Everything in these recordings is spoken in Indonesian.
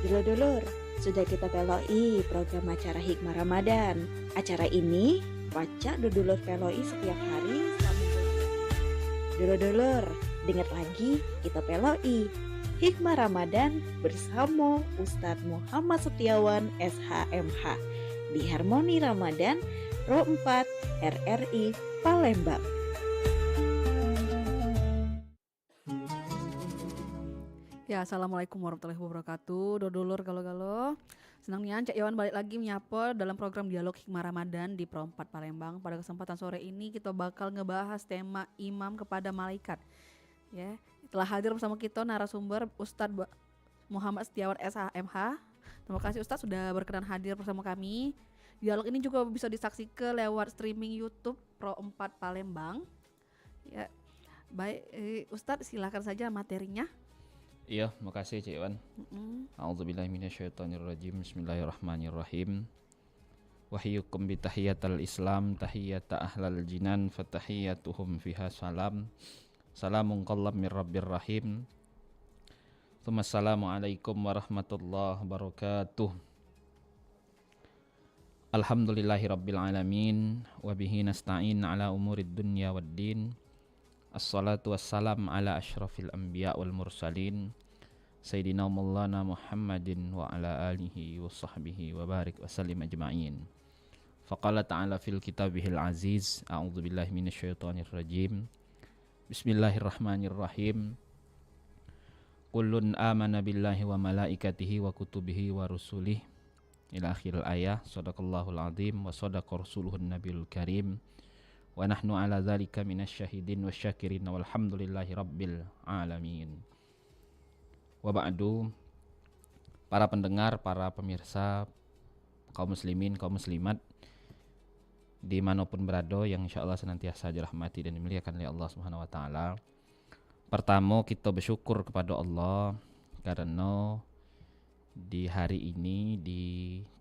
Dulur-dulur, sudah kita peloi program acara Hikmah Ramadan. Acara ini baca dulur peloi setiap hari selama dulur-dulur, dengar lagi kita peloi Hikmah Ramadan bersama Ustadz Muhammad Setiawan SHMH di Harmoni Ramadan Ro 4 RRI Palembang. Ya, assalamualaikum warahmatullahi wabarakatuh. Dodolur galo-galo. Senang nih Cak Iwan balik lagi menyapa dalam program Dialog Hikmah Ramadan di Pro 4 Palembang. Pada kesempatan sore ini kita bakal ngebahas tema imam kepada malaikat. Ya, telah hadir bersama kita narasumber Ustadz Muhammad Setiawan SHMH. Terima kasih Ustadz sudah berkenan hadir bersama kami. Dialog ini juga bisa disaksikan lewat streaming YouTube Pro 4 Palembang. Ya, baik Ustadz silakan saja materinya. Iya, makasih Cik Iwan. A'udzubillahi minasyaitonirrajim. Bismillahirrahmanirrahim. Wahyukum bitahiyatal Islam tahiyata ahlal jinan fatahiyatuhum fiha salam. Salamun qallam mir rabbir rahim. Assalamualaikum warahmatullahi wabarakatuh. Alhamdulillahi rabbil alamin wa bihi nasta'in ala umurid dunya waddin. Assalatu wassalam ala ashrafil anbiya wal mursalin Sayyidina Maulana Muhammadin wa ala alihi wa sahbihi wa barik wa sallim ajma'in. Faqala ta'ala fil kitabihil aziz. A'udzu billahi minasyaitonir rajim. Bismillahirrahmanirrahim. Kullun amana billahi wa malaikatihi wa kutubihi wa rusulih ila akhiril ayah. Shadaqallahul azim wa shadaqa rasuluhun nabiyul karim. Wa nahnu ala dzalika minasyahidin wasyakirin walhamdulillahi rabbil alamin. Wa ba'du, para pendengar, para pemirsa, kaum muslimin, kaum muslimat dimanapun berada yang insyaallah senantiasa dirahmati dan dimuliakan oleh Allah Subhanahu wa taala. Pertama, kita bersyukur kepada Allah karena di hari ini di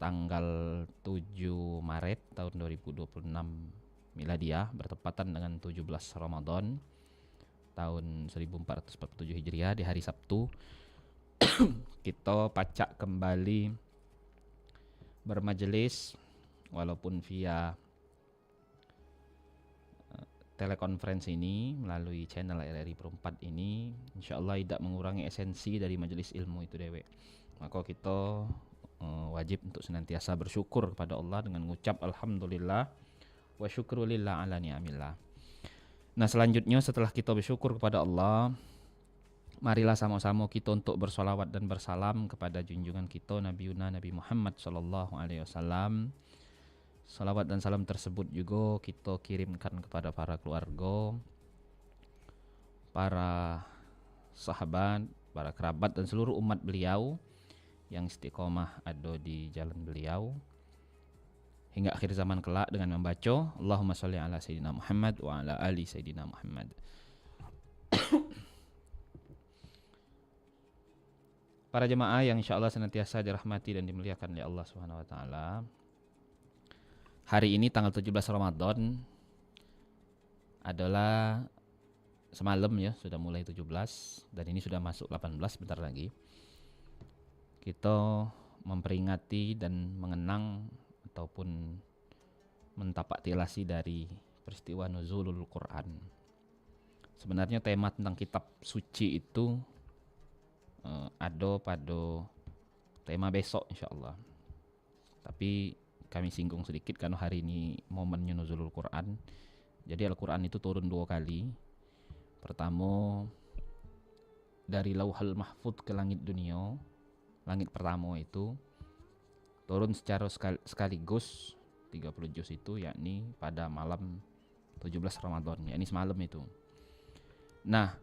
tanggal 7 Maret tahun 2026 Miladiah bertepatan dengan 17 Ramadan tahun 1447 Hijriah di hari Sabtu kita pacak kembali bermajelis walaupun via telekonferensi ini melalui channel RRI Pro 4 ini insyaallah tidak mengurangi esensi dari majelis ilmu itu dewe. Maka kita wajib untuk senantiasa bersyukur kepada Allah dengan mengucap alhamdulillah wa syukru lillah ala ni'amillah. Nah, selanjutnya setelah kita bersyukur kepada Allah, marilah sama-sama kita untuk bersolawat dan bersalam kepada junjungan kita Nabi Muhammad sallallahu alaihi wasallam. Salawat dan salam tersebut juga kita kirimkan kepada para keluarga, para sahabat, para kerabat dan seluruh umat beliau yang istiqomah ada di jalan beliau hingga akhir zaman kelak dengan membaca Allahumma sholli ala sayyidina Muhammad wa ala ali sayyidina Muhammad. Para jemaah yang insyaallah senantiasa dirahmati dan dimuliakan oleh Allah Subhanahu wa taala. Hari ini tanggal 17 Ramadan adalah semalam ya, sudah mulai 17 dan ini sudah masuk 18 bentar lagi. Kita memperingati dan mengenang ataupun mentapak tilasi dari peristiwa nuzulul Quran. Sebenarnya tema tentang kitab suci itu ada pada tema besok insyaallah. Tapi kami singgung sedikit karena hari ini momennya nuzulul Quran. Jadi Al-Quran itu turun 2 kali. Pertama dari Lauhul Mahfudz ke langit dunia. Langit pertama itu turun secara sekaligus 30 juz itu, yakni pada malam 17 Ramadan, yakni semalam itu. Nah,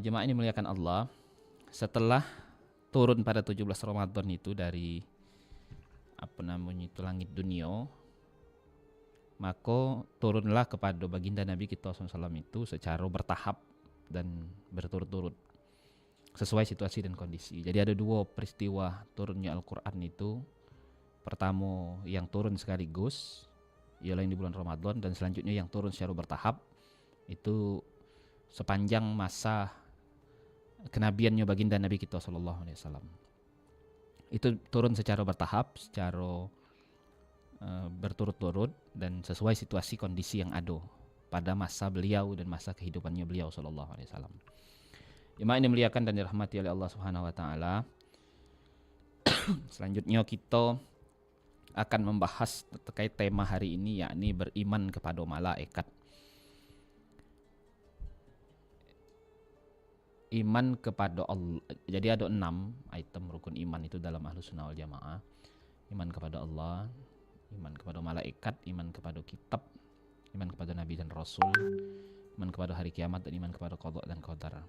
jemaah ini muliakan Allah. Setelah turun pada 17 Ramadan itu dari langit dunia, maka turunlah kepada baginda Nabi kita SAW itu secara bertahap dan berturut-turut sesuai situasi dan kondisi. Jadi ada 2 peristiwa turunnya Al-Quran itu. Pertama yang turun sekaligus ialah yang di bulan Ramadan, dan selanjutnya yang turun secara bertahap itu sepanjang masa kenabiannya baginda Nabi kita sallallahu alaihi wasallam. Itu turun secara bertahap, secara berturut-turut dan sesuai situasi kondisi yang ada pada masa beliau dan masa kehidupannya beliau sallallahu alaihi wasallam. Jemaah ini dimuliakan dan dirahmati oleh Allah Subhanahu wa taala. Selanjutnya kita akan membahas terkait tema hari ini, yakni beriman kepada malaikat. Iman kepada Allah. Jadi ada 6 item rukun iman itu dalam Ahlus Sunnah wal Jamaah. Iman kepada Allah, iman kepada malaikat, iman kepada kitab, iman kepada nabi dan rasul, iman kepada hari kiamat, dan iman kepada qada dan qadar.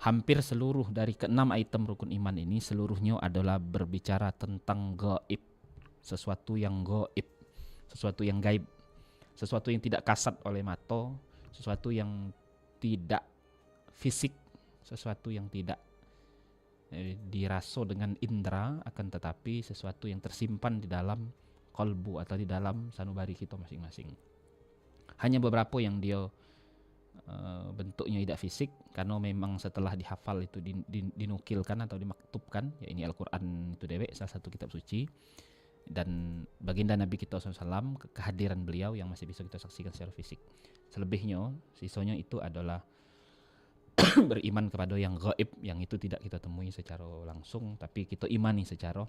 Hampir seluruh dari ke-6 item rukun iman ini seluruhnya adalah berbicara tentang gaib. Sesuatu yang gaib, sesuatu yang gaib, sesuatu yang tidak kasat oleh mata, sesuatu yang tidak fisik, sesuatu yang tidak dirasa dengan indera, akan tetapi sesuatu yang tersimpan di dalam kolbu atau di dalam sanubari kita masing-masing. Hanya beberapa yang dia bentuknya tidak fisik, karena memang setelah dihafal itu dinukilkan atau dimaktubkan, ya ini Al-Quran itu dewek, salah satu kitab suci, dan baginda Nabi kita SAW, kehadiran beliau yang masih bisa kita saksikan secara fisik. Selebihnya, sisanya itu adalah beriman kepada yang gaib, yang itu tidak kita temui secara langsung, tapi kita imani secara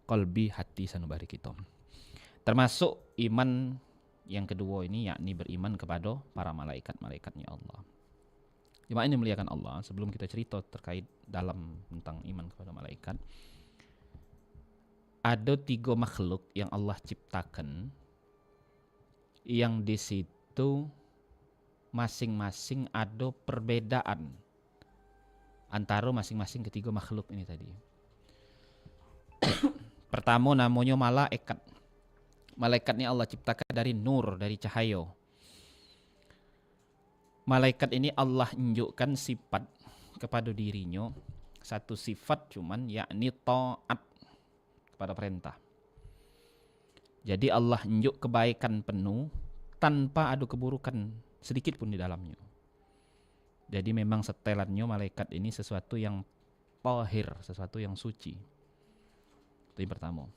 qalbi, hati sanubari kita. Termasuk iman yang kedua ini, yakni beriman kepada para malaikat-malaikatnya Allah. Jemaah ini muliakan Allah. Sebelum kita cerita terkait dalam tentang iman kepada malaikat, ada 3 makhluk yang Allah ciptakan, yang di situ masing-masing ada perbedaan antara masing-masing ketiga makhluk ini tadi. Pertama namanya malaikat. Malaikatnya Allah ciptakan dari nur, dari cahaya. Malaikat ini Allah tunjukkan sifat kepada dirinya, satu sifat cuman, yakni taat kepada perintah. Jadi Allah tunjuk kebaikan penuh tanpa ada keburukan sedikit pun di dalamnya. Jadi memang setelannya malaikat ini sesuatu yang tahir, sesuatu yang suci. Itu yang pertama.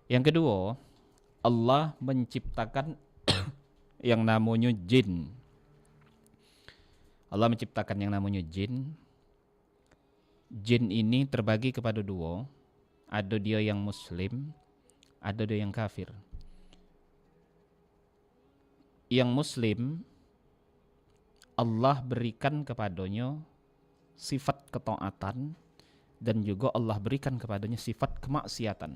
Yang kedua, Allah menciptakan yang namanya jin. Allah menciptakan yang namanya jin. Jin ini terbagi kepada 2. Ada dia yang muslim, ada dia yang kafir. Yang muslim, Allah berikan kepadanya sifat ketaatan, dan juga Allah berikan kepadanya sifat kemaksiatan.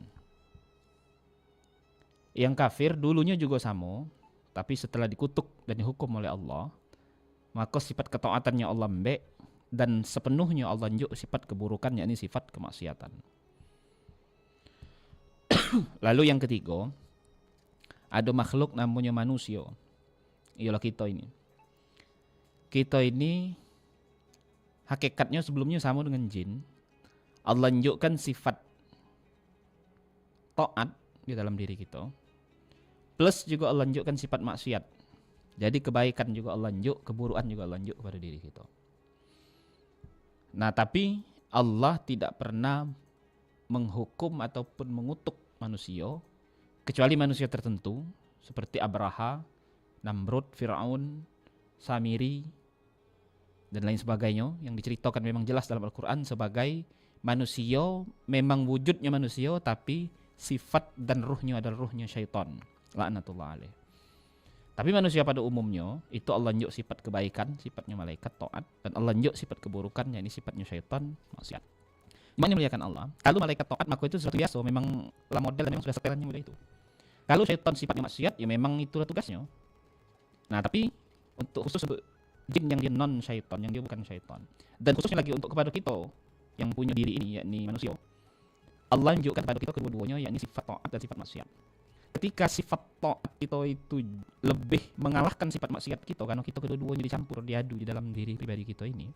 Yang kafir dulunya juga sama, tapi setelah dikutuk dan dihukum oleh Allah, maka sifat ketaatannya Allah mbek, dan sepenuhnya Allah nunjuk sifat keburukan, yakni sifat kemaksiatan. Lalu yang ketiga, ada makhluk namanya manusia. Ialah kita ini. Kita ini hakikatnya sebelumnya sama dengan jin. Allah nunjukkan sifat taat di dalam diri kita. Plus juga Allah tunjukkan sifat maksiat. Jadi kebaikan juga Allah tunjuk, keburukan juga Allah tunjuk kepada diri kita. Nah, tapi Allah tidak pernah menghukum ataupun mengutuk manusia, kecuali manusia tertentu seperti Abraha, Namrud, Fir'aun, Samiri, dan lain sebagainya, yang diceritakan memang jelas dalam Al-Quran sebagai manusia, memang wujudnya manusia, tapi sifat dan ruhnya adalah ruhnya syaitan. Laknatullah alaih. Tapi manusia pada umumnya itu Allah tunjuk sifat kebaikan, sifatnya malaikat taat, dan Allah tunjuk sifat keburukan, yakni sifatnya syaitan maksiat. Ini memuliakan Allah. Kalau malaikat taat maka itu sesuatu biasa, memang lah model dan memang sudah setelannya mudah itu. Kalau syaitan sifatnya maksiat, ya memang itulah tugasnya. Nah, tapi untuk khusus untuk jin yang dia non syaitan, yang dia bukan syaitan, dan khususnya lagi untuk kepada kita yang punya diri ini, yakni manusia, Allah tunjukkan kepada kita kedua-duanya, yakni sifat taat dan sifat maksiat. Ketika sifat taat kita itu lebih mengalahkan sifat maksiat kita, karena kita kedua-duanya dicampur, diadu di dalam diri pribadi kita ini,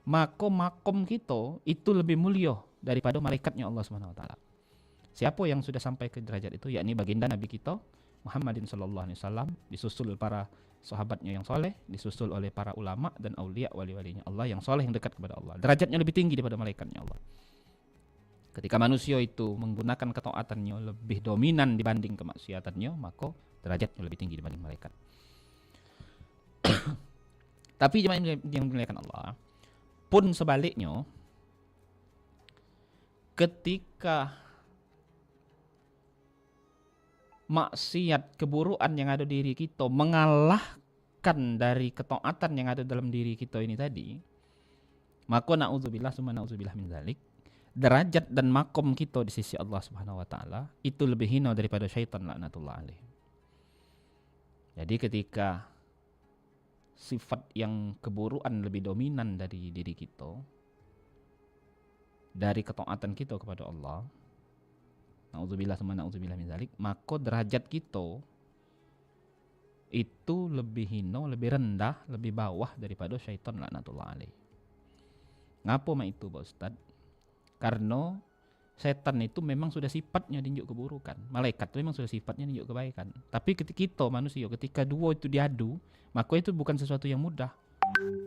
maka makom kita itu lebih mulia daripada malaikatnya Allah Subhanahu wa taala. Siapa yang sudah sampai ke derajat itu, yakni baginda Nabi kita Muhammadin sallallahu alaihi wasallam, disusul para sahabatnya yang soleh, disusul oleh para ulama dan aulia wali-walinya Allah yang soleh yang dekat kepada Allah. Derajatnya lebih tinggi daripada malaikatnya Allah. Ketika manusia itu menggunakan ketaatannya lebih dominan dibanding kemaksiatannya, maka derajatnya lebih tinggi dibanding malaikat. Tapi jemaah yang dimuliakan Allah, pun sebaliknya, ketika maksiat, keburukan yang ada di diri kita mengalahkan dari ketaatan yang ada dalam diri kita ini tadi, maka na'udzubillah summa na'udzubillah min dzalik, derajat dan makom kita di sisi Allah Subhanahu wa taala itu lebih hina daripada syaitan laknatullah alaih. Jadi ketika sifat yang keburukan lebih dominan dari diri kita, dari ketaatan kita kepada Allah, na'udzubillah summa na'udzubillah min dzalik, maka derajat kita itu lebih hina, lebih rendah, lebih bawah daripada syaitan laknatullah alaih. Ngapa mak itu Pak Ustaz? Karena setan itu memang sudah sifatnya ninjuk keburukan. Malaikat itu memang sudah sifatnya ninjuk kebaikan. Tapi ketika kita manusia, ketika dua itu diadu, maka itu bukan sesuatu yang mudah.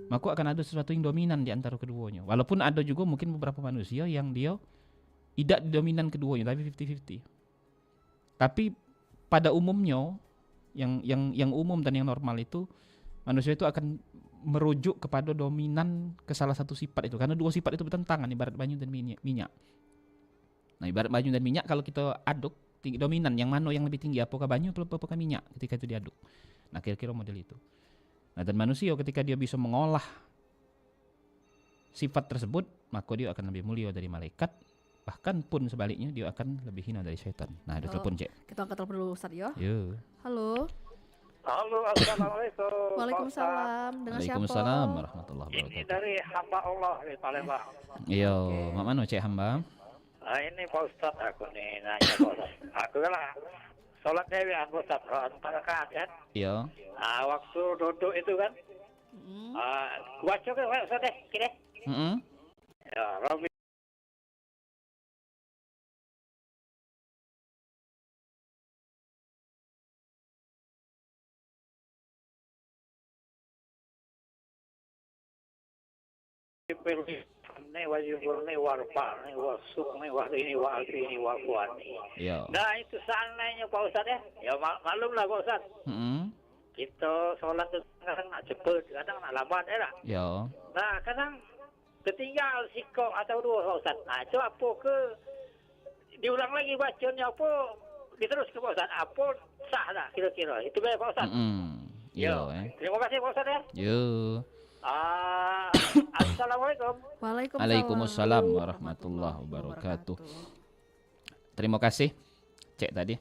Maka akan ada sesuatu yang dominan di antara keduanya. Walaupun ada juga mungkin beberapa manusia yang dia tidak dominan keduanya, tapi 50-50. Tapi pada umumnya, yang umum dan yang normal itu, manusia itu akan merujuk kepada dominan ke salah satu sifat itu. Karena dua sifat itu bertentangan, ibarat banyu dan minyak. Nah, ibarat banyu dan minyak, kalau kita aduk, dominan yang mana yang lebih tinggi, apakah banyu atau apakah minyak ketika itu diaduk. Nah, kira-kira model itu. Nah, dan manusia ketika dia bisa mengolah sifat tersebut, maka dia akan lebih mulia dari malaikat. Bahkan pun sebaliknya, dia akan lebih hina dari syaitan. Nah, ada telepon, Cek. Kita angkat telepon dulu Ustaz ya. Yo. Halo. Halo, assalamualaikum. Waalaikumsalam. Dengan siapa? Waalaikumsalam warahmatullahi Ini wabarakatuh. dari hamba Allah di Palembang. Yo, mak mana Cek hamba? Nah, ini Pak Ustadz aku nih nanya Pak Ustadz. Aku kan sholat dewian Pak Ustadz, sholat rakaat kan. Yo. Nah, waktu duduk itu kan, baca kan Pak Ustadz deh, kira. Ya, Robi. Ini wajib ini warpa ini wasuk ini ini ini wakwani. Yo. Nah itu seandainya Pak Ustadz ya maklum lah Pak Ustadz. Kita sholat itu kadang nak cepet, kadang nak lambat ya. Yo. Nah kadang ketinggal sikok atau dua Pak Ustadz. Nah itu apa ke diulang lagi bacanya apa diterus ke Pak Ustadz. Apa sah dah kira-kira itu baik Pak Ustadz. Yo. Terima kasih Pak Ustadz ya. Yo. Assalamualaikum. Waalaikumsalam warahmatullahi wabarakatuh. Terima kasih Cek tadi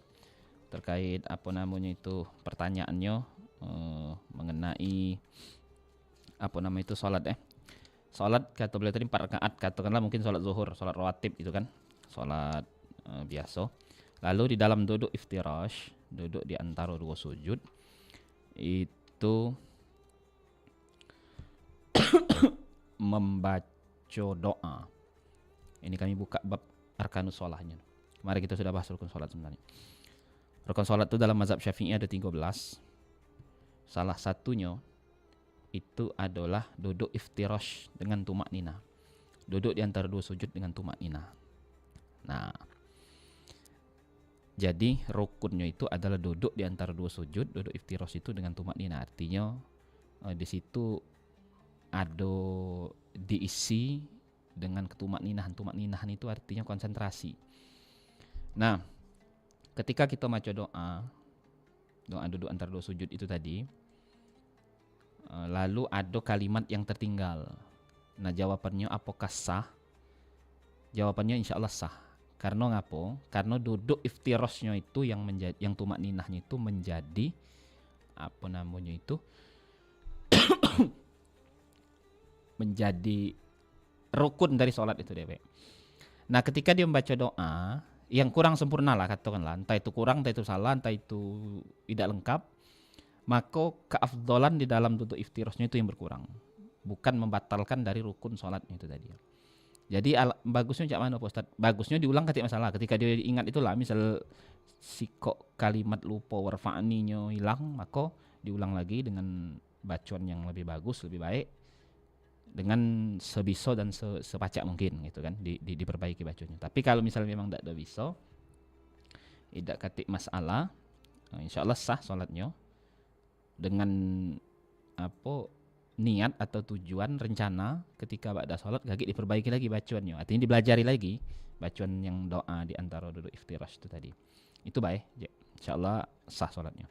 terkait apa namanya itu pertanyaannya mengenai apa namanya itu salat Salat kata beliau tadi 4 rakaat, katakanlah mungkin salat zuhur, salat rawatib itu kan. Salat biasa. Lalu di dalam duduk iftirash, duduk di antara dua sujud itu membaca doa. Ini kami buka bab arkanus sholahnya. Kemarin kita sudah bahas rukun sholat sebenarnya. Rukun sholat itu dalam mazhab Syafi'i ada 13. Salah satunya itu adalah duduk iftirash dengan tumak nina. Duduk di antara dua sujud dengan tumak nina. Nah, jadi rukunnya itu adalah duduk di antara dua sujud, duduk iftirash itu dengan tumak nina. Artinya di situ ada diisi dengan ketumak ninahan itu artinya konsentrasi. Nah, ketika kita baca doa duduk antara dua sujud itu tadi, lalu ada kalimat yang tertinggal. Nah, jawabannya apakah sah? Jawabannya insya Allah sah. Karena ngapo? Karena duduk iftirosnya itu yang menjadi, yang tumak ninahnya itu menjadi apa namanya itu menjadi rukun dari sholat itu deh. Nah, ketika dia membaca doa yang kurang sempurna lah katakanlah, entah itu kurang, entah itu salah, entah itu tidak lengkap, maka keafdolan di dalam duduk iftirosnya itu yang berkurang, bukan membatalkan dari rukun sholatnya itu tadi. Jadi bagusnya cak mana Pak Ustaz? Bagusnya diulang ketika masalah. Ketika dia ingat itulah, misal sikok kalimat lupa warfa'ninya hilang, maka diulang lagi dengan bacaan yang lebih bagus, lebih baik, dengan sebiso dan sepacak mungkin gitu kan, diperbaiki bacanya. Tapi kalau misalnya memang tidak ada bisa, tidak ketik masalah, insyaallah sah salatnya dengan apa niat atau tujuan rencana ketika ba'da salat gagik diperbaiki lagi bacaannya. Artinya dibelajari lagi bacaan yang doa di antara duduk iftirash itu tadi. Itu baik, insyaallah sah salatnya.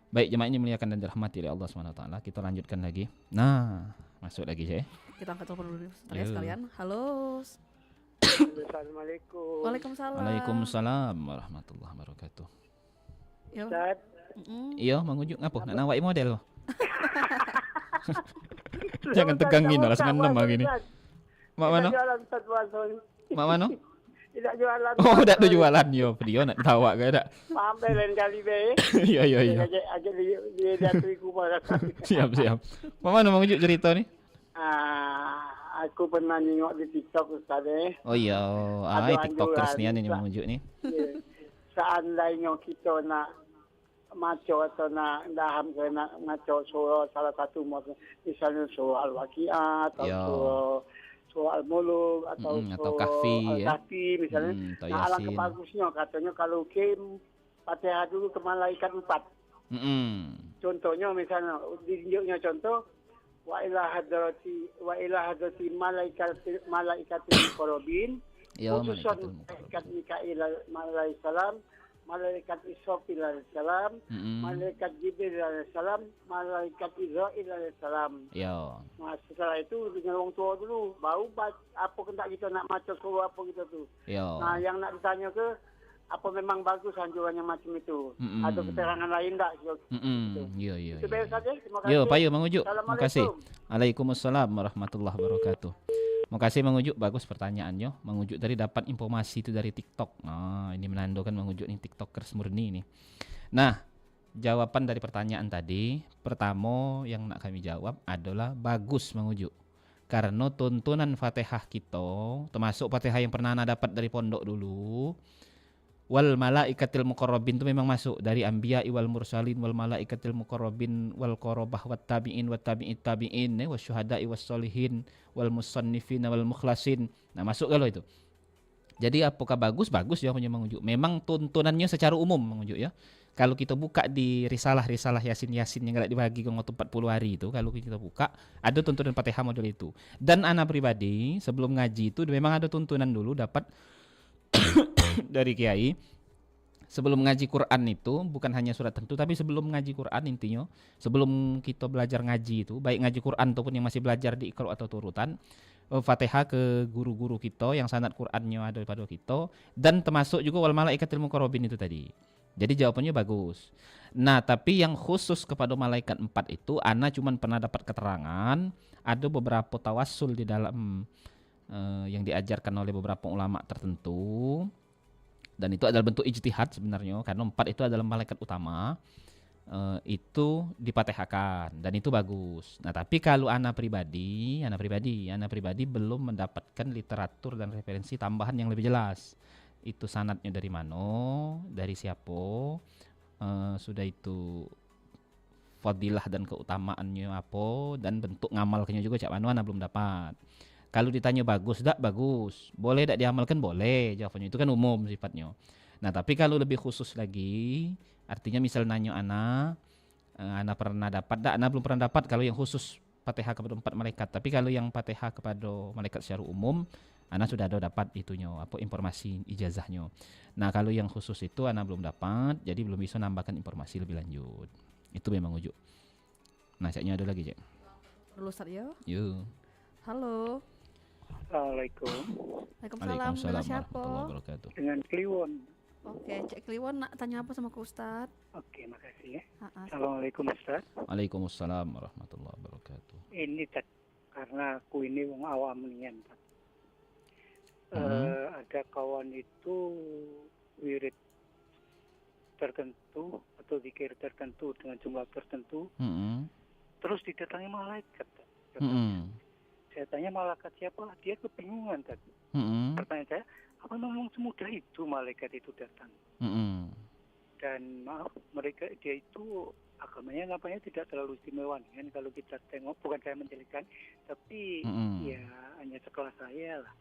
Baik, jemaah ini muliakan dan dirahmati oleh Allah Subhanahu wa taala. Kita lanjutkan lagi. Nah, masuk lagi saya. Kita angkat telepon dulu sekalian. Halo. Assalamualaikum. Waalaikumsalam. Waalaikumsalam warahmatullahi wabarakatuh. Yo. Ustaz, Iya, mengujuk ngapa? Nak nawai model. Jangan tegangin lah, senang gini. Mak mana? Jualan Ustaz Wason. Mak mana? Tidak jualan. Oh, dak tu jualan yo. Dia nak tawa ke dak? Sampai lain kali be. Iya. Aja dia datui ku pada. Siap. Mak mana mengujuk cerita ni? Aku pernah nengok di TikTok Ustaz Oh iya, Ada TikTokers anjuran, ni mengujuk ni. Seandainya kita nak maco atau nak daham ke nak maco surah salah satu misalnya surah Al-Waqiah atau surah Al-Mulk atau atau surah Kahfi, Al-Kahfi misalnya. atau Nah, alangkah Yasin. bagusnya katanya kalau Fatihah dulu ke malaikat 4. Contohnya misalnya ditunjuknya contoh wa ila hadrati malaikatil muqarrabin. Ya, Khususan malaikat Mikail alaihissalam, malaikat Israfil alaihissalam, malaikat Jibril alaihissalam, malaikat Israil alaihissalam. Ya. Nah, setelah itu dengan orang tua dulu, baru apa kendak kita nak macam surah apa kita tu. Ya. Nah, yang nak ditanya ke apa memang bagus anjurannya macam itu? Ada keterangan lain tak? Ya. Itu biasa saja. Terima kasih. Ya, payu mengujuk. Terima kasih. Assalamualaikum. Waalaikumsalam warahmatullahi wabarakatuh. Terima kasih mengujuk, bagus pertanyaannya. Mengujuk tadi dapat informasi itu dari TikTok. Nah, ini menandakan mengujuk ini TikTokers murni ini. Nah, jawaban dari pertanyaan tadi, pertama yang nak kami jawab adalah bagus mengujuk. Karena tuntunan Fatihah kita, termasuk Fatihah yang pernah Ana dapat dari pondok dulu, wal malaikatil muqarrabin itu memang masuk dari anbiya wal mursalin wal malaikatil muqarrabin wal qarabah wat tabi'in wat tabi'it tabi'in wasyuhada'i was solihin wal musannifin wal mukhlasin. Nah, masuk kalau itu. Jadi apakah bagus ya punya mengujuk. Memang tuntunannya secara umum mengujuk ya. Kalau kita buka di risalah Yasin yang enggak dibagi ke waktu 40 hari itu, kalau kita buka ada tuntunan Fatihah model itu. Dan ana pribadi sebelum ngaji itu memang ada tuntunan dulu dapat dari kiai sebelum ngaji Quran itu, bukan hanya surat tentu tapi sebelum ngaji Quran intinya, sebelum kita belajar ngaji itu, baik ngaji Quran ataupun yang masih belajar di Iqra atau turutan, Fatihah ke guru-guru kita yang sanad Qurannya ada pada kita, dan termasuk juga wal malaikatil muqarrabin itu tadi. Jadi jawabannya bagus. Nah, tapi yang khusus kepada malaikat 4 itu ana cuman pernah dapat keterangan ada beberapa tawassul di dalam yang diajarkan oleh beberapa ulama tertentu, dan itu adalah bentuk ijtihad sebenarnya karena 4 itu adalah malaikat utama, itu dipatihahkan dan itu bagus. Nah, tapi kalau ana pribadi belum mendapatkan literatur dan referensi tambahan yang lebih jelas. Itu sanadnya dari mana, dari siapa, sudah itu fadilah dan keutamaannya apa, dan bentuk ngamalkannya juga cak mana belum dapat. Kalau ditanya bagus, tak bagus. Boleh tak diamalkan? Boleh. Jawabannya itu kan umum sifatnya. Nah, tapi kalau lebih khusus lagi, artinya misal nanya ana pernah dapat tak? Ana belum pernah dapat kalau yang khusus Fatihah kepada 4 malaikat. Tapi kalau yang Fatihah kepada malaikat secara umum, ana sudah ada dapat itunya, apa informasi ijazahnya. Nah, kalau yang khusus itu ana belum dapat, jadi belum bisa nambahkan informasi lebih lanjut. Itu memang ujuk. Nah, caknya ada lagi, Cek. Dulu Ustaz ya. Yuk. Halo. Assalamualaikum. Waalaikumsalam. Dengan siapa? warahmatullahi wabarakatuh. Dengan Kliwon. Oke, Cek Kliwon nak tanya apa sama ke Ustaz? Oke, makasih ya. Ha-ha. Assalamualaikum Ustaz. Waalaikumsalam warahmatullahi wabarakatuh. Ini karena aku ini wong awam nian, Pak. Ada kawan itu wirid tertentu atau zikir tertentu dengan jumlah tertentu, terus didatangi malaikat. saya tanya malaikat siapa, dia kebingungan tadi. Pertanyaan saya, apa memang semudah itu malaikat itu datang? Dan maaf, dia itu agamanya nampaknya tidak terlalu istimewa kan kalau kita tengok, bukan saya menjelekkan, tapi ya hanya sekelas saya lah.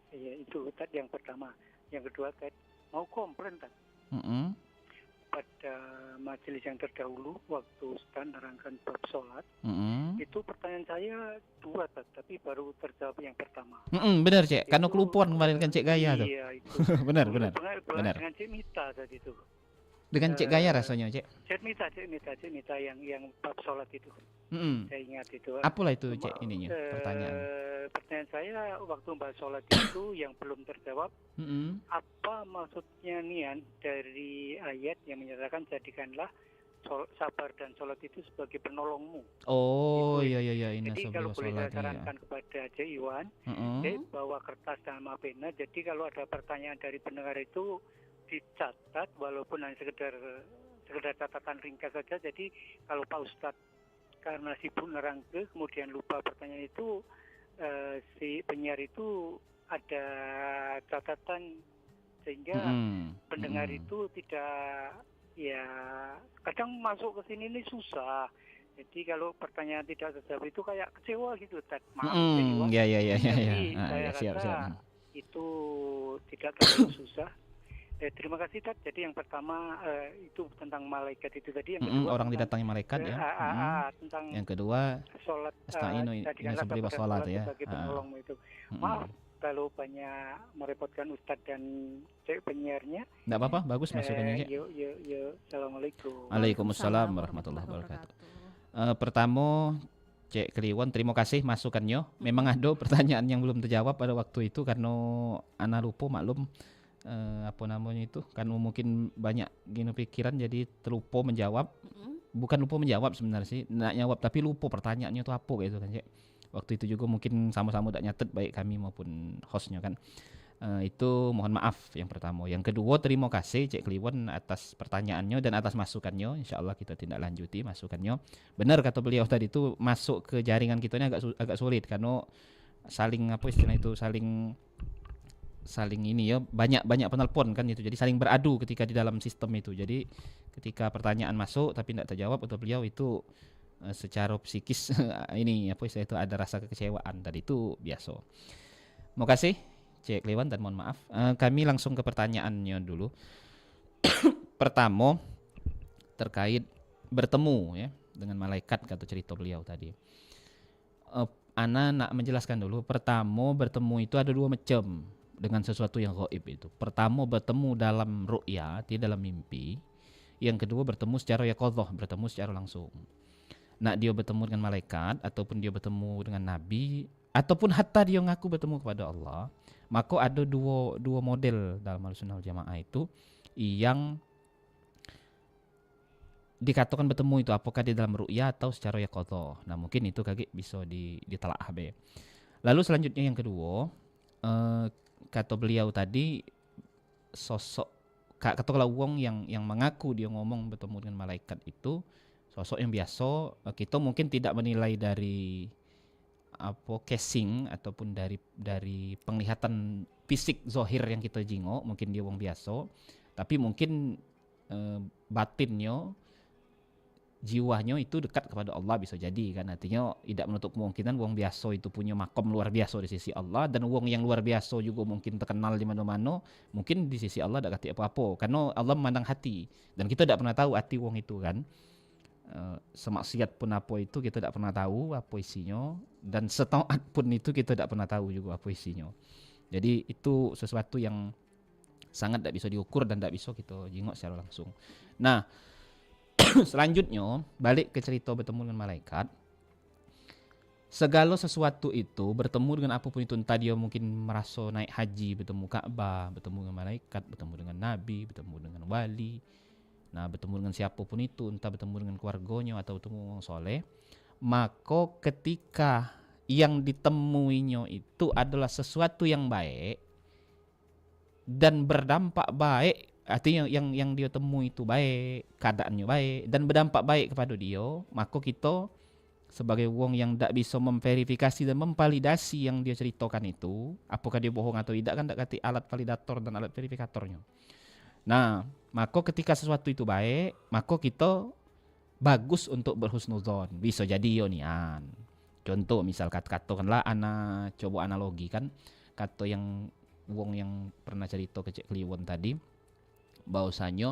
Ya itu tadi yang pertama. Yang kedua tadi mau komplain tadi. Pada majelis yang terdahulu waktu Ustaz nerangkan bab sholat, itu pertanyaan saya 2 tapi baru terjawab yang pertama. Benar Cek, karena kelupaan kemarin kan Cek Gaya tuh. Iya itu. benar. Dengan Cik Mita tadi itu. Dengan Cek Gaya rasanya Cek. Cik Mita yang bab sholat itu. Saya ingat itu. Apalah itu Cek ininya pertanyaan. Pertanyaan saya waktu bahas sholat itu yang belum terjawab, apa maksudnya nian dari ayat yang menyatakan jadikanlah sabar dan sholat itu sebagai penolongmu. Oh gitu. iya ini. Jadi kalau boleh saya sarankan kepada Cik Iwan, bawa kertas sama pena. Jadi kalau ada pertanyaan dari pendengar itu dicatat, walaupun hanya sekedar catatan ringkas saja. Jadi kalau Pak Ustadz karena sibuk nerangke kemudian lupa pertanyaan itu, si penyiar itu ada catatan sehingga pendengar itu tidak, ya kadang masuk ke sini ini susah. Jadi kalau pertanyaan tidak terjawab itu kayak kecewa gitu, maaf kecewa. Ya. Jadi saya rasa itu tidak terlalu susah. Terima kasih Tad. Jadi yang pertama itu tentang malaikat itu tadi. Yang kedua orang didatangi malaikat ya. Tentang yang kedua sholat. seperti sholat ya. Sebagai penolongmu itu. Maaf kalau banyak merepotkan Ustadz dan penyiarnya. Nggak apa-apa, bagus masukannya. Yuk. Assalamualaikum. Waalaikumsalam warahmatullahi wabarakatuh. Pertama Cek Kliwon, terima kasih masukannya. Memang ada pertanyaan yang belum terjawab pada waktu itu karena ana lupa, maklum. Apa namanya itu kan mungkin banyak gini pikiran jadi terlupa menjawab. Bukan lupa menjawab sebenarnya sih, nak jawab tapi lupa pertanyaannya itu apa gitu kan Cek. Waktu itu juga mungkin sama-sama tak nyatet baik kami maupun hostnya kan. Itu mohon maaf yang pertama. Yang kedua terima kasih Cek Kliwon atas pertanyaannya dan atas masukannya. Insyaallah kita tindak lanjuti masukannya. Benar kata beliau tadi itu masuk ke jaringan kita ini agak sulit karena saling apa istilah itu saling ini ya, banyak penelpon kan itu, jadi saling beradu ketika di dalam sistem itu. Jadi ketika pertanyaan masuk tapi tidak terjawab untuk beliau itu secara psikis ini apa istilah itu ada rasa kekecewaan tadi, itu biasa. Terima kasih Cek Kliwon dan mohon maaf. Kami langsung ke pertanyaannya dulu. Pertama terkait bertemu ya dengan malaikat kata cerita beliau tadi. Ana nak menjelaskan dulu. Pertama bertemu itu ada 2 macam dengan sesuatu yang gaib itu. Pertama bertemu dalam ru'ya, di dalam mimpi. Yang kedua bertemu secara yaqadzah, bertemu secara langsung. Nak dia bertemu dengan malaikat ataupun dia bertemu dengan nabi ataupun hatta dia ngaku bertemu kepada Allah, maka ada dua model dalam Ahlussunnah wal Jamaah itu yang dikatakan bertemu itu apakah di dalam ru'ya atau secara yaqadzah. Nah, mungkin itu kaki bisa ditelaah be. Lalu selanjutnya yang kedua, kata beliau tadi sosok katakanlah wong yang mengaku dia ngomong bertemu dengan malaikat itu sosok yang biasa. Kita mungkin tidak menilai dari apa casing ataupun dari penglihatan fisik zahir yang kita jingok, mungkin dia wong biasa, tapi mungkin batinnya, jiwanya itu dekat kepada Allah bisa jadi kan. Artinya tidak menutup kemungkinan wong biasa itu punya makom luar biasa di sisi Allah, dan wong yang luar biasa juga mungkin terkenal di mana-mana, mungkin di sisi Allah tidak kati apa-apa karena Allah memandang hati dan kita tidak pernah tahu hati wong itu kan. Semaksiat pun apa itu kita tidak pernah tahu apa isinya, dan setaat pun itu kita tidak pernah tahu juga apa isinya. Jadi itu sesuatu yang sangat tidak bisa diukur dan tidak bisa kita jingok secara langsung. Nah, selanjutnya balik ke cerita bertemu dengan malaikat. Segala sesuatu itu bertemu dengan apapun itu, entah dia mungkin merasa naik haji bertemu Ka'bah, bertemu dengan malaikat, bertemu dengan nabi, bertemu dengan wali, nah bertemu dengan siapapun itu, entah bertemu dengan keluarganya atau bertemu orang soleh, maka ketika yang ditemuinya itu adalah sesuatu yang baik dan berdampak baik, artinya yang dia temui itu baik, keadaannya baik dan berdampak baik kepada dia, maka kita sebagai wong yang ndak bisa memverifikasi dan memvalidasi yang dia ceritakan itu, apakah dia bohong atau tidak, kan ndak kati alat validator dan alat verifikatornya. Nah, maka ketika sesuatu itu baik, maka kita bagus untuk berhusnuzon. Bisa jadi yo nian. Contoh misal katakanlah ana coba analogi kan, kata yang wong yang pernah cerita ke Cik Kliwon tadi, bahwasanya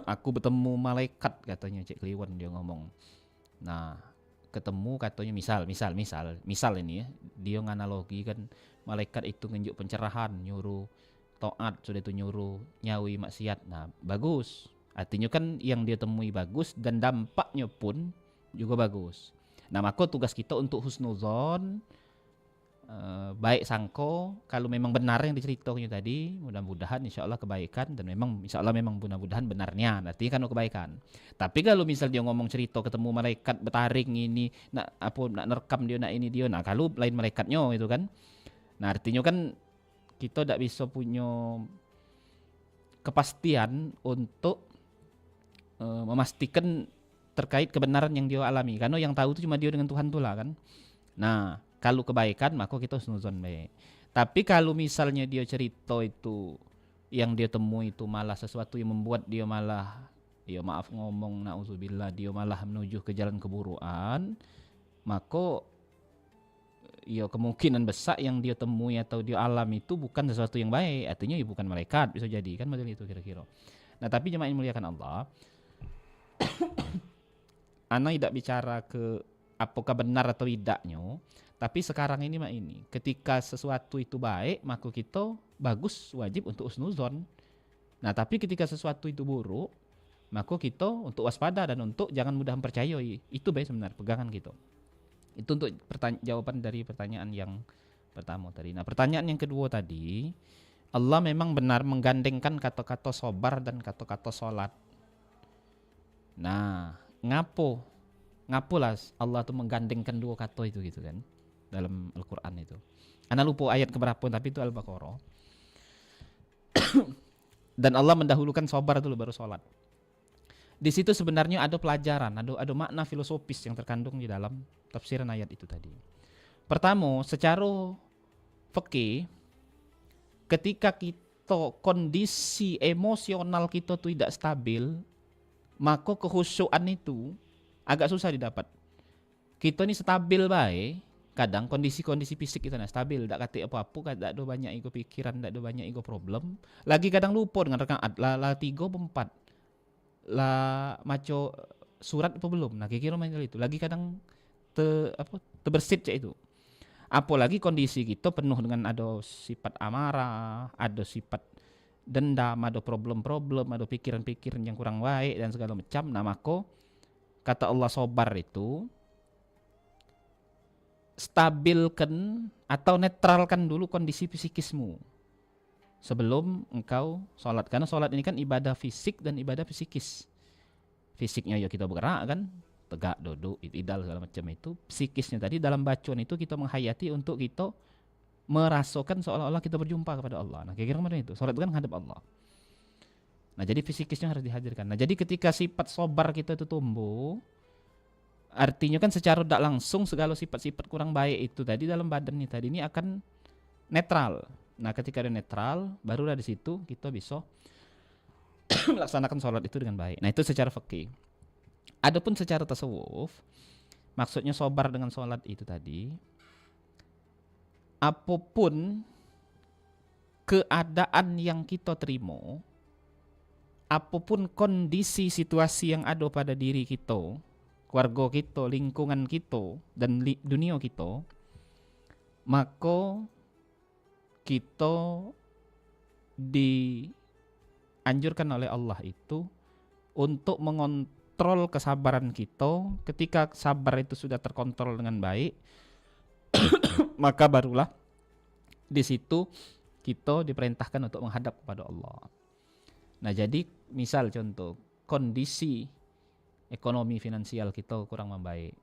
aku bertemu malaikat, katanya Cik Kliwon dia ngomong. Nah, ketemu katanya misal ini ya, dia nganalogi kan malaikat itu nunjuk pencerahan, nyuruh taat, sudah itu nyuruh nyawi maksiat. Nah, bagus. Artinya kan yang dia temui bagus dan dampaknya pun juga bagus. Nah, maka tugas kita untuk husnuzon, baik sangko, kalau memang benar yang diceritakannya tadi, mudah-mudahan insya Allah kebaikan, dan memang insya Allah memang mudah-mudahan benarnya, artinya kan kebaikan. Tapi kalau misal dia ngomong cerita ketemu malaikat betaring ini, nak nerekam dia, nak ini dia, nah kalau lain malaikatnya itu kan, nah artinya kan kita tidak bisa punya kepastian untuk memastikan terkait kebenaran yang dia alami, karena yang tahu itu cuma dia dengan Tuhan tuh lah kan. Nah, kalau kebaikan maka kita husnuzon baik. Tapi kalau misalnya dia cerita itu yang dia temui itu malah sesuatu yang membuat dia malah, ya maaf ngomong, nauzubillah, dia malah menuju ke jalan keburukan, maka ya kemungkinan besar yang dia temui atau dia alami itu bukan sesuatu yang baik, artinya ya bukan malaikat, bisa jadi kan model itu kira-kira. Nah, tapi jemaah yang muliakan Allah, ana tidak bicara ke apakah benar atau tidaknya, tapi sekarang ini ketika sesuatu itu baik, maka kita bagus wajib untuk husnuzon. Nah, tapi ketika sesuatu itu buruk, maka kita untuk waspada dan untuk jangan mudah mempercayai. Itu baik sebenarnya pegangan kita. Itu untuk jawaban dari pertanyaan yang pertama tadi. Nah, pertanyaan yang kedua tadi, Allah memang benar menggandengkan kata-kata sabar dan kata-kata salat. Nah, ngapolah Allah tuh menggandengkan dua kata itu gitu kan dalam Al-Qur'an itu. Ana lupa ayat keberapa tapi itu Al-Baqarah. Dan Allah mendahulukan sabar dulu baru salat. Di situ sebenarnya ada pelajaran, ada makna filosofis yang terkandung di dalam tafsiran ayat itu tadi. Pertama, secara fikih, ketika kita kondisi emosional kita tuh tidak stabil, maka kehusyuan itu agak susah didapat. Kita ini stabil baik, kadang kondisi-kondisi fisik kita stabil, tidak kata apa-apa, tidak ada banyak ego pikiran, tidak ada banyak ego problem. Lagi kadang lupa dengan rakaat la 3 4. Lah maco surat apa belum? Nah, kira-kira macam itu. Lagi kadang terbersit cak itu. Apalagi kondisi kita penuh dengan ada sifat amarah, ada sifat dendam, ada problem-problem, ada pikiran-pikiran yang kurang baik dan segala macam. Nah, maka kata Allah sabar itu stabilkan atau netralkan dulu kondisi psikismu sebelum engkau sholat. Karena sholat ini kan ibadah fisik dan ibadah psikis. Fisiknya ya kita bergerak kan, tegak, duduk, itidal segala macam itu. Psikisnya tadi dalam bacaan itu kita menghayati untuk kita merasakan seolah-olah kita berjumpa kepada Allah. Nah, kira-kira macam itu. Sholat itu kan menghadap Allah. Nah, jadi fisikisnya harus dihadirkan. Nah, jadi ketika sifat sabar kita itu tumbuh, artinya kan secara tidak langsung segala sifat-sifat kurang baik itu tadi dalam badan ini akan netral. Nah, ketika ada netral, barulah di situ kita bisa melaksanakan sholat itu dengan baik. Nah, itu secara fikih. Adapun secara tasawuf, maksudnya sabar dengan sholat itu tadi, apapun keadaan yang kita terima, apapun kondisi situasi yang ada pada diri kita, keluarga kita, lingkungan kita, dan dunia kita, maka kita dianjurkan oleh Allah itu untuk mengontrol kesabaran kita. Ketika sabar itu sudah terkontrol dengan baik, maka barulah di situ kita diperintahkan untuk menghadap kepada Allah. Nah, jadi misal contoh kondisi ekonomi finansial kita kurang membaik,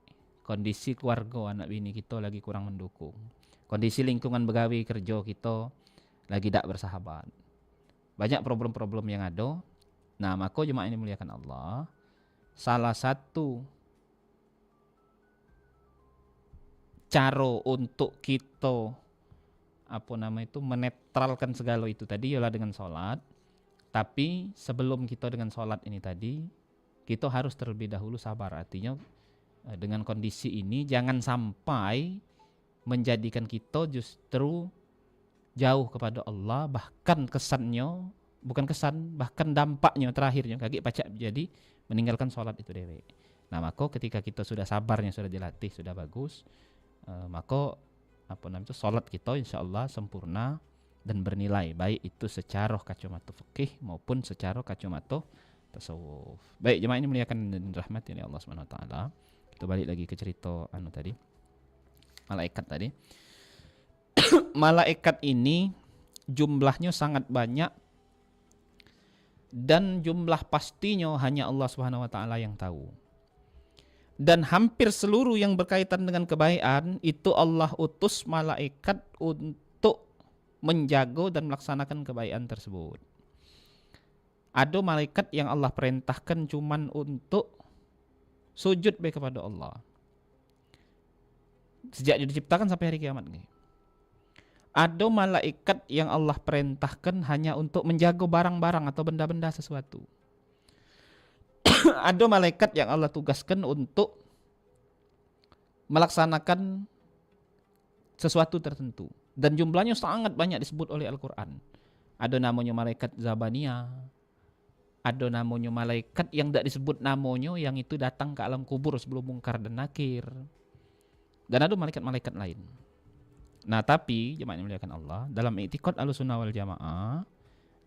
kondisi keluarga anak bini kita lagi kurang mendukung, kondisi lingkungan begawi kerja kita lagi tidak bersahabat, banyak problem-problem yang ada. Nah, maka jemaah ini muliakan Allah, salah satu caro untuk kita menetralkan segala itu tadi ialah dengan sholat. Tapi sebelum kita dengan sholat ini tadi, kita harus terlebih dahulu sabar. Artinya dengan kondisi ini jangan sampai menjadikan kita justru jauh kepada Allah, bahkan kesannya, bukan kesan, bahkan dampaknya terakhirnya kaki pacak jadi meninggalkan sholat itu dewek. Nah, maka ketika kita sudah sabarnya sudah dilatih, sudah bagus, maka sholat kita insyaallah sempurna dan bernilai, baik itu secara kacamata fikih maupun secara kacamata tasawuf. Baik, jemaah ini muliakan dan rahmati oleh Allah Subhanahu wa taala. Kita balik lagi ke cerita tadi. Malaikat tadi. Malaikat ini jumlahnya sangat banyak dan jumlah pastinya hanya Allah Subhanahu wa taala yang tahu. Dan hampir seluruh yang berkaitan dengan kebaikan itu Allah utus malaikat untuk menjaga dan melaksanakan kebaikan tersebut. Ada malaikat yang Allah perintahkan cuman untuk sujud baik kepada Allah. Sejak dia diciptakan sampai hari kiamat. Ada malaikat yang Allah perintahkan hanya untuk menjaga barang-barang atau benda-benda sesuatu. Ada malaikat yang Allah tugaskan untuk melaksanakan sesuatu tertentu. Dan jumlahnya sangat banyak disebut oleh Al-Quran. Ada namanya malaikat Zabaniyah. Ada namanya malaikat yang tidak disebut namanya, yang itu datang ke alam kubur sebelum Mungkar dan Nakir. Dan ada malaikat-malaikat lain. Nah, tapi jemaah yang dimuliakan Allah, dalam i'tiqad Ahlussunnah wal Jamaah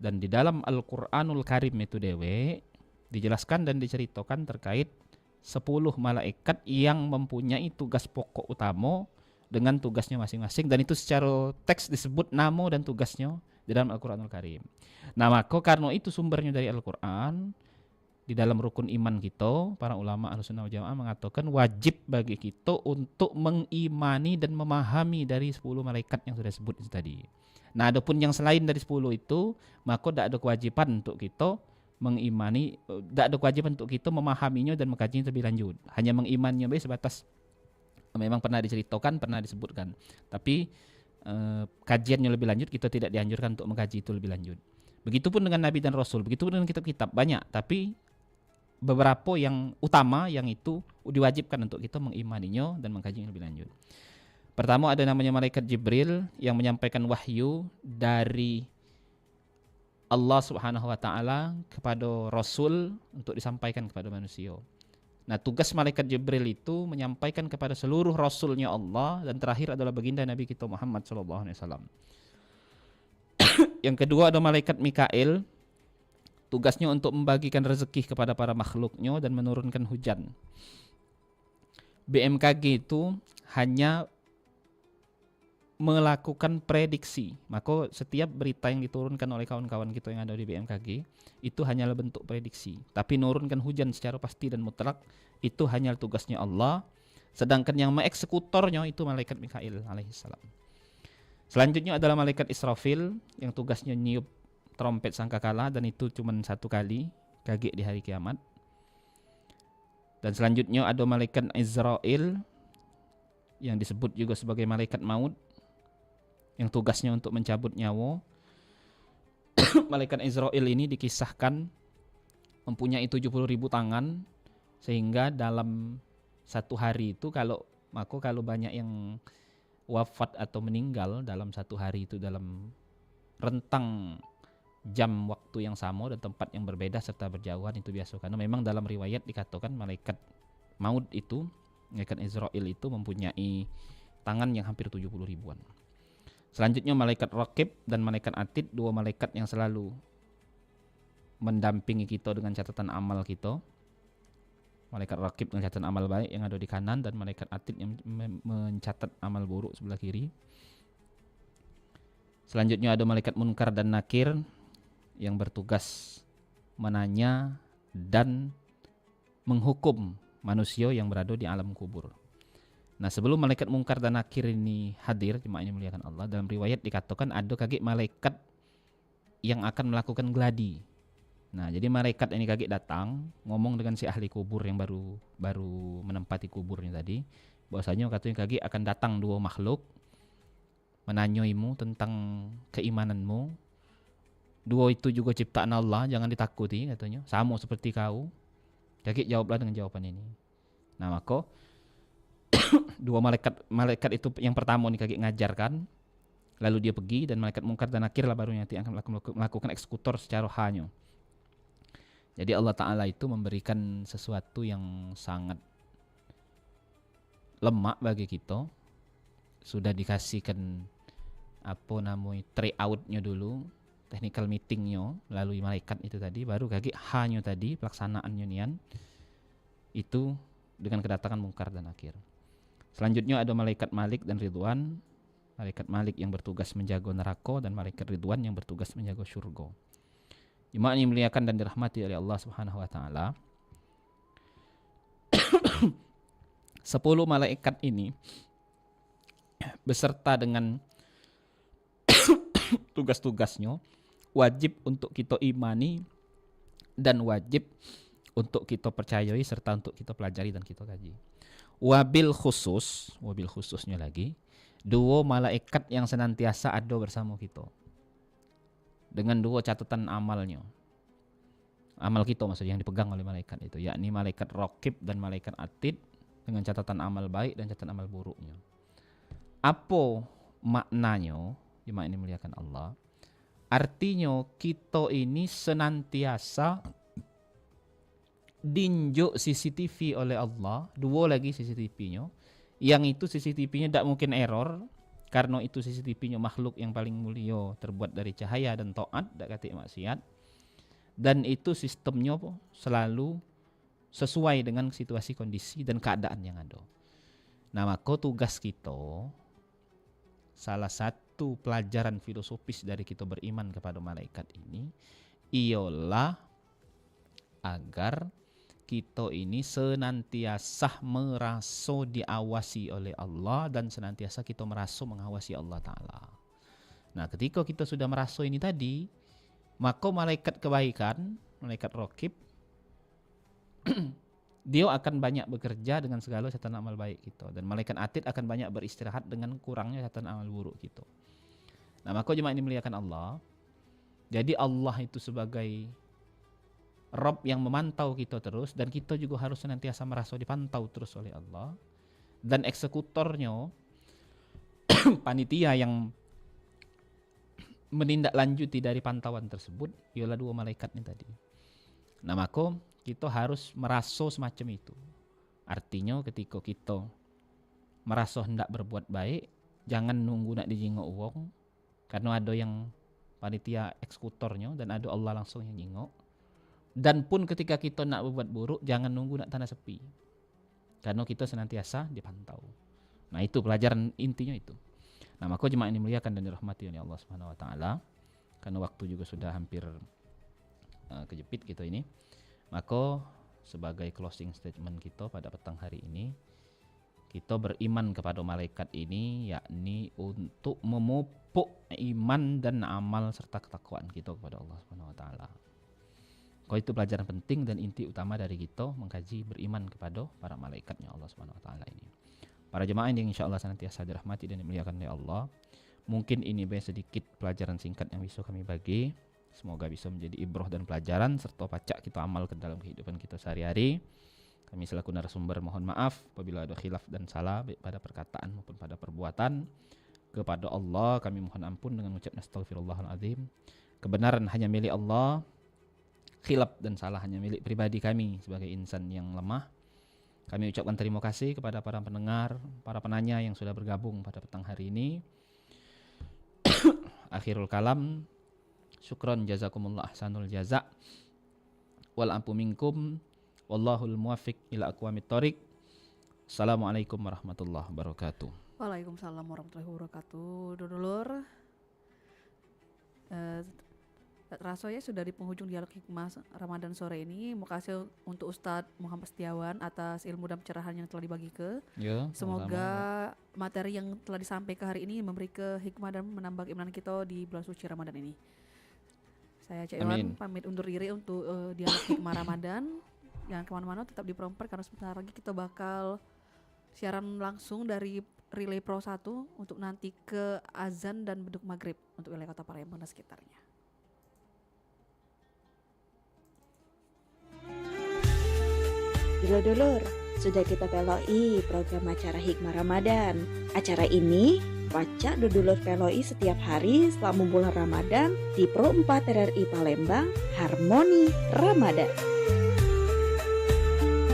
dan di dalam Al-Qur'anul Karim itu dewe dijelaskan dan diceritakan terkait 10 malaikat yang mempunyai tugas pokok utama dengan tugasnya masing-masing, dan itu secara teks disebut nama dan tugasnya di dalam Al-Qur'anul Karim. Nah, maka karena itu sumbernya dari Al-Qur'an, di dalam rukun iman kita, para ulama Ahlussunnah wal Jamaah mengatakan wajib bagi kita untuk mengimani dan memahami dari 10 malaikat yang sudah disebut itu tadi. Nah, adapun yang selain dari 10 itu, maka tidak ada kewajiban untuk kita mengimani, tidak ada kewajiban untuk kita memahaminya dan mengkajinya lebih lanjut. Hanya mengimaninya sebatas memang pernah diceritakan, pernah disebutkan. Tapi kajiannya lebih lanjut kita tidak dianjurkan untuk mengkaji itu lebih lanjut. Begitupun dengan Nabi dan Rasul, begitupun dengan kitab-kitab banyak, tapi beberapa yang utama yang itu diwajibkan untuk kita mengimaninya dan mengkajinya lebih lanjut. Pertama ada namanya malaikat Jibril yang menyampaikan wahyu dari Allah Subhanahu wa taala kepada Rasul untuk disampaikan kepada manusia. Nah, tugas malaikat Jibril itu menyampaikan kepada seluruh rasulnya Allah, dan terakhir adalah baginda Nabi kita Muhammad sallallahu alaihi wasallam. Yang kedua ada malaikat Mikail, tugasnya untuk membagikan rezeki kepada para makhluknya dan menurunkan hujan. BMKG itu hanya melakukan prediksi. Maka setiap berita yang diturunkan oleh kawan-kawan kita yang ada di BMKG itu hanyalah bentuk prediksi. Tapi menurunkan hujan secara pasti dan mutlak itu hanya tugasnya Allah. Sedangkan yang mengeksekutornya itu malaikat Mikail alaihissalam. Selanjutnya adalah malaikat Israfil yang tugasnya niup trompet sangkakala, dan itu cuma satu kali, kaget di hari kiamat. Dan selanjutnya ada malaikat Izrail yang disebut juga sebagai malaikat maut yang tugasnya untuk mencabut nyawa. Malaikat Izrail ini dikisahkan mempunyai 70.000 tangan, sehingga dalam satu hari itu kalau banyak yang wafat atau meninggal dalam satu hari itu dalam rentang jam waktu yang sama dan tempat yang berbeda serta berjauhan, itu biasa. Karena memang dalam riwayat dikatakan malaikat maut itu, malaikat Izrail itu mempunyai tangan yang hampir 70.000-an. Selanjutnya malaikat Raqib dan malaikat Atid, dua malaikat yang selalu mendampingi kita dengan catatan amal kita. Malaikat Raqib dengan catatan amal baik yang ada di kanan, dan malaikat Atid yang mencatat amal buruk sebelah kiri. Selanjutnya ada malaikat Munkar dan Nakir yang bertugas menanya dan menghukum manusia yang berada di alam kubur. Nah, sebelum malaikat Munkar dan Nakir ini hadir, jemaahnya muliakan Allah, dalam riwayat dikatakan ada kaki malaikat yang akan melakukan gladi. Nah, jadi malaikat ini kaki datang ngomong dengan si ahli kubur yang baru menempati kuburnya tadi. bahwasanya katanya kaki akan datang dua makhluk menanyoimu tentang keimananmu. Dua itu juga ciptaan Allah, jangan ditakuti katanya. Sama seperti kau. Kaki jawablah dengan jawaban ini. Nah, maka dua malaikat itu yang pertama nih kaki ngajarkan, lalu dia pergi, dan malaikat mungkar dan nakir lah baru nanti akan melakukan eksekutor secara rohani. Jadi Allah Ta'ala itu memberikan sesuatu yang sangat lemak bagi kita. Sudah dikasihkan apa namanya tryout-nya dulu, technical meeting-nya, lalu malaikat itu tadi, baru kaki hanya tadi pelaksanaannya nian itu dengan kedatangan mungkar dan nakir. Selanjutnya ada malaikat Malik dan Ridwan. Malaikat Malik yang bertugas menjaga neraka dan malaikat Ridwan yang bertugas menjaga surga. Jemaah yang dimuliakan dan dirahmati oleh Allah Subhanahu wa taala. 10 malaikat ini beserta dengan tugas-tugasnya wajib untuk kita imani dan wajib untuk kita percayai serta untuk kita pelajari dan kita kaji. Wabil khususnya lagi, dua malaikat yang senantiasa ada bersama kita dengan dua catatan amalnya. Amal kita maksudnya yang dipegang oleh malaikat itu, yakni malaikat Raqib dan malaikat Atid dengan catatan amal baik dan catatan amal buruknya. Apa maknanya? Jemaah ini muliakan Allah. Artinya kita ini senantiasa dinjuk CCTV oleh Allah, dua lagi CCTV-nya. Yang itu CCTV-nya tidak mungkin error, karena itu CCTV-nya makhluk yang paling mulia, terbuat dari cahaya dan taat, tidak kata maksiat. Dan itu sistemnya selalu sesuai dengan situasi, kondisi dan keadaan yang ada. Nah, maka tugas kita, salah satu pelajaran filosofis dari kita beriman kepada malaikat ini ialah agar kita ini senantiasa merasa diawasi oleh Allah dan senantiasa kita merasa mengawasi Allah Ta'ala. Nah, ketika kita sudah merasa ini tadi, maka malaikat kebaikan, malaikat Raqib, dia akan banyak bekerja dengan segala catatan amal baik kita, dan malaikat Atid akan banyak beristirahat dengan kurangnya catatan amal buruk kita. Nah, maka jemaah ini muliakan Allah. Jadi Allah itu sebagai Rabb yang memantau kita terus, dan kita juga harus senantiasa merasa dipantau terus oleh Allah. Dan eksekutornya panitia yang menindaklanjuti dari pantauan tersebut ialah dua malaikat ini tadi. Nah, maka kita harus merasa semacam itu. Artinya ketika kita merasa hendak berbuat baik, jangan nunggu nak dijingok uang, karena ada yang panitia eksekutornya dan ada Allah langsung yang jingok. Dan pun ketika kita nak berbuat buruk, jangan nunggu nak tanah sepi, karena kita senantiasa dipantau. Nah, itu pelajaran intinya itu. Nah, maka jemaah ini muliakan dan dirahmati oleh Allah Subhanahu wa taala, karena waktu juga sudah hampir kejepit kita ini. Maka sebagai closing statement kita pada petang hari ini, kita beriman kepada malaikat ini, yakni untuk memupuk iman dan amal serta ketakwaan kita kepada Allah Subhanahu wa taala. Kalau itu pelajaran penting dan inti utama dari kita mengkaji beriman kepada para malaikatnya Allah Subhanahu wa taala ini. Para jemaah yang insyaallah senantiasa dirahmati dan dimuliakan oleh Allah. Mungkin ini sedikit pelajaran singkat yang bisa kami bagi. Semoga bisa menjadi ibrah dan pelajaran serta pacak kita amalkan dalam kehidupan kita sehari-hari. Kami selaku narasumber mohon maaf apabila ada khilaf dan salah baik pada perkataan maupun pada perbuatan. Kepada Allah kami mohon ampun dengan mengucap astaghfirullahaladzim. Kebenaran hanya milik Allah. Khilaf dan salah hanya milik pribadi kami sebagai insan yang lemah. Kami ucapkan terima kasih kepada para pendengar, para penanya yang sudah bergabung pada petang hari ini. Akhirul kalam, syukron jazakumullah ahsanul jaza. Wal ampu minkum, wallahul muwafiq ila aqwamit thoriq. Assalamualaikum warahmatullahi wabarakatuh. Waalaikumsalam warahmatullahi wabarakatuh. Dulur, rasanya sudah di penghujung dialog hikmah Ramadan sore ini. Makasih untuk Ustadz Muhammad Setiawan atas ilmu dan pencerahan yang telah dibagi ke. Ya, Semoga materi yang telah disampaikan hari ini memberi hikmah dan menambah keimanan kita di bulan suci Ramadan ini. Saya Cak Iwan pamit undur diri untuk dialog hikmah Ramadan. Jangan kemana-mana, tetap di Perompat karena sebentar lagi kita bakal siaran langsung dari Relay Pro 1 untuk nanti ke azan dan beduk maghrib untuk wilayah Kota Palembang dan sekitarnya. Dulur-dulur, sudah kita peloi program acara Hikmah Ramadan. Acara ini Wacak Dulur peloi setiap hari selama bulan Ramadan di Pro 4 RRI Palembang, Harmoni Ramadan.